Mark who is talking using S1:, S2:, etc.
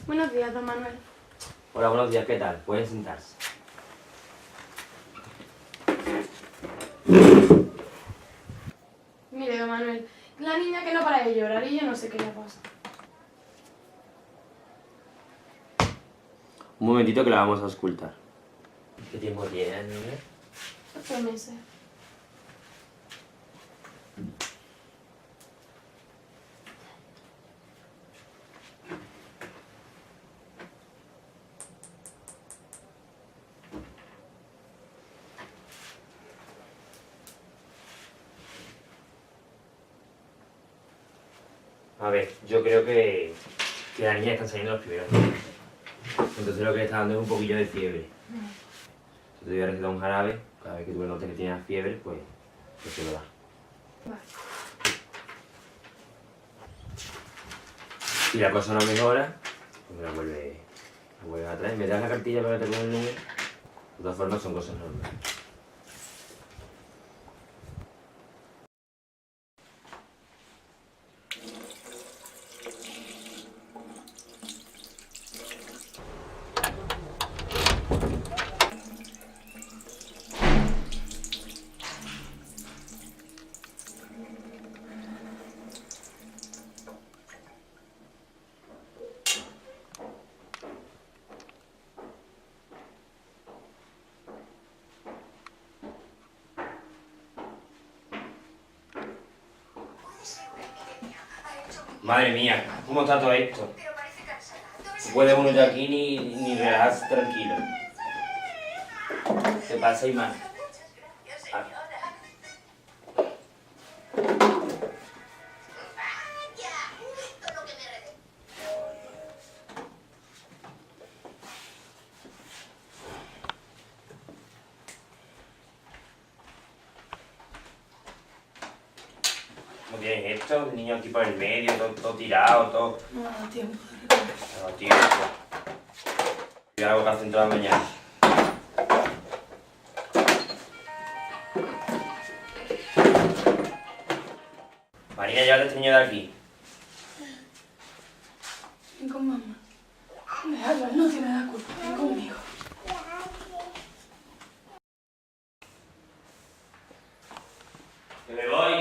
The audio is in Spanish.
S1: Buenos días, don Manuel.
S2: Hola, buenos días, ¿qué tal? Pueden sentarse.
S1: Mire, don Manuel, la niña que no para de llorar y yo no sé qué le pasa.
S2: Un momentito que la vamos a auscultar. ¿Qué tiempo tiene, niña?
S1: 8 meses.
S2: A ver, yo creo que la niña está saliendo los primeros días. Entonces lo que le está dando es un poquillo de fiebre. Yo te voy a recetar un jarabe. Cada vez que tú notes que tienes fiebre, pues se lo das.
S1: Vale.
S2: Si la cosa no mejora, pues me la vuelves a traer. Me das la cartilla para que te ponga el número. De todas formas son cosas normales. Madre mía, ¿cómo está todo esto? No puede uno ya aquí ni relajarse tranquilo. ¿Qué pasa, Imán? Ah, ¿cómo tienes esto? El niño aquí por el medio, todo tirado, todo.
S1: No da tiempo de recoger.
S2: No, tío. Yo hago casi toda la mañana. Marina, llévate a este niño de aquí.
S1: Ven con mamá. Déjalo, él no tiene la culpa. Ven conmigo.
S2: Que me voy.